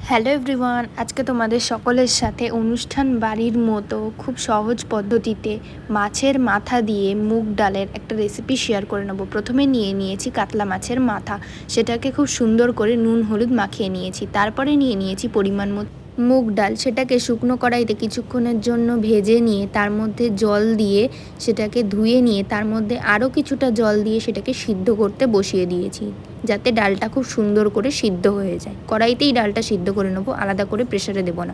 Hello everyone, আজকে তোমাদের সকলের সাথে অনুষ্ঠান বাড়ির মতো খুব সহজ পদ্ধতিতে মাছের মাথা দিয়ে মুগ ডালের একটা রেসিপি শেয়ার করে নেব। প্রথমে নিয়ে নিয়েছি কাতলা মাছের মাথা, সেটাকে খুব সুন্দর করে নুন হলুদ মাখিয়ে নিয়েছি। তারপরে নিয়ে নিয়েছি পরিমাণ মতো মুগ ডাল, সেটাকে শুকনো কড়াইতে কিছুক্ষণের জন্য ভেজে নিয়ে তার মধ্যে জল দিয়ে সেটাকে ধুয়ে নিয়ে তার মধ্যে আরও কিছুটা জল দিয়ে সেটাকে সিদ্ধ করতে বসিয়ে দিয়েছি, যাতে ডালটা খুব সুন্দর করে সিদ্ধ হয়ে যায়। কড়াইতেই ডালটা সিদ্ধ করে নেবো, আলাদা করে প্রেসারে দেবো না।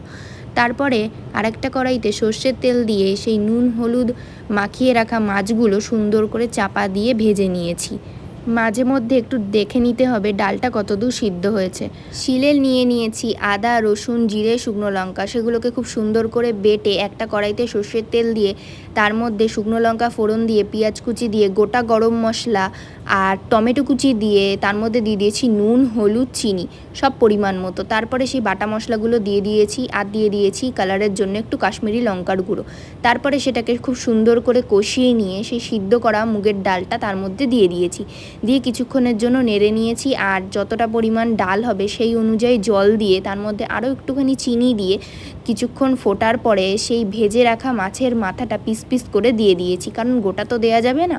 তারপরে আরেকটা কড়াইতে সর্ষের তেল দিয়ে সেই নুন হলুদ মাখিয়ে রাখা মাছগুলো সুন্দর করে চাপা দিয়ে ভেজে নিয়েছি। মাঝে মধ্যে একটু দেখে নিতে হবে ডালটা কতদূর সিদ্ধ হয়েছে। শিলে নিয়ে নিয়েছি আদা রসুন জিরে শুকনো লঙ্কা, সেগুলোকে খুব সুন্দর করে বেটে একটা কড়াইতে সর্ষের তেল দিয়ে তার মধ্যে শুকনো লঙ্কা ফোড়ন দিয়ে পেঁয়াজ কুচি দিয়ে গোটা গরম মশলা আর টমেটো কুচি দিয়ে তার মধ্যে দিয়ে দিয়েছি নুন হলুদ চিনি সব পরিমাণ মতো। তারপরে সেই বাটা মশলাগুলো দিয়ে দিয়েছি আর দিয়ে দিয়েছি কালারের জন্য একটু কাশ্মীরি লঙ্কার গুঁড়ো। তারপরে সেটাকে খুব সুন্দর করে কষিয়ে নিয়ে সেই সিদ্ধ করা মুগের ডালটা তার মধ্যে দিয়ে দিয়েছি, দিয়ে কিছুক্ষণের জন্য নেড়ে নিয়েছি। আর যতটা পরিমাণ ডাল হবে সেই অনুযায়ী জল দিয়ে তার মধ্যে আরও একটুখানি চিনি দিয়ে কিছুক্ষণ ফোটার পরে সেই ভেজে রাখা মাছের মাথাটা পিস পিস করে দিয়ে দিয়েছি, কারণ গোটা তো দেয়া যাবে না,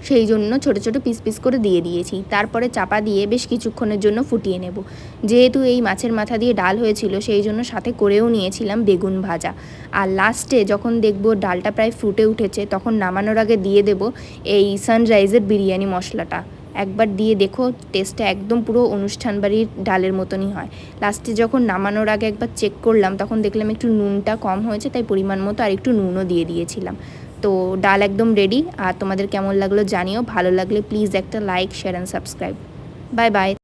সেই জন্য ছোটো ছোটো পিস পিস করে দিয়ে দিয়েছি। তারপরে চাপা দিয়ে বেশ কিছুক্ষণের জন্য ফুটিয়ে নেব। যেহেতু এই মাছের মাথা দিয়ে ডাল হয়েছিল সেই জন্য সাথে করেও নিয়েছিলাম বেগুন ভাজা। আর লাস্টে যখন দেখব ডালটা প্রায় ফুটে উঠেছে তখন নামানোর আগে দিয়ে দেব এই সানরাইজের বিরিয়ানি মশলাটা। একবার দিয়ে দেখো, টেস্টটা একদম পুরো অনুষ্ঠান বাড়ির ডালের মতনই হয়। লাস্টে যখন নামানোর আগে একবার চেক করলাম তখন দেখলাম একটু নুনটা কম হয়েছে, তাই পরিমাণ মতো আর একটু নুনও দিয়ে দিয়েছিলাম। তো ডাল একদম রেডি। আর তোমাদের কেমন লাগলো জানিও, ভালো লাগলে প্লিজ একটা like share and subscribe. Bye bye.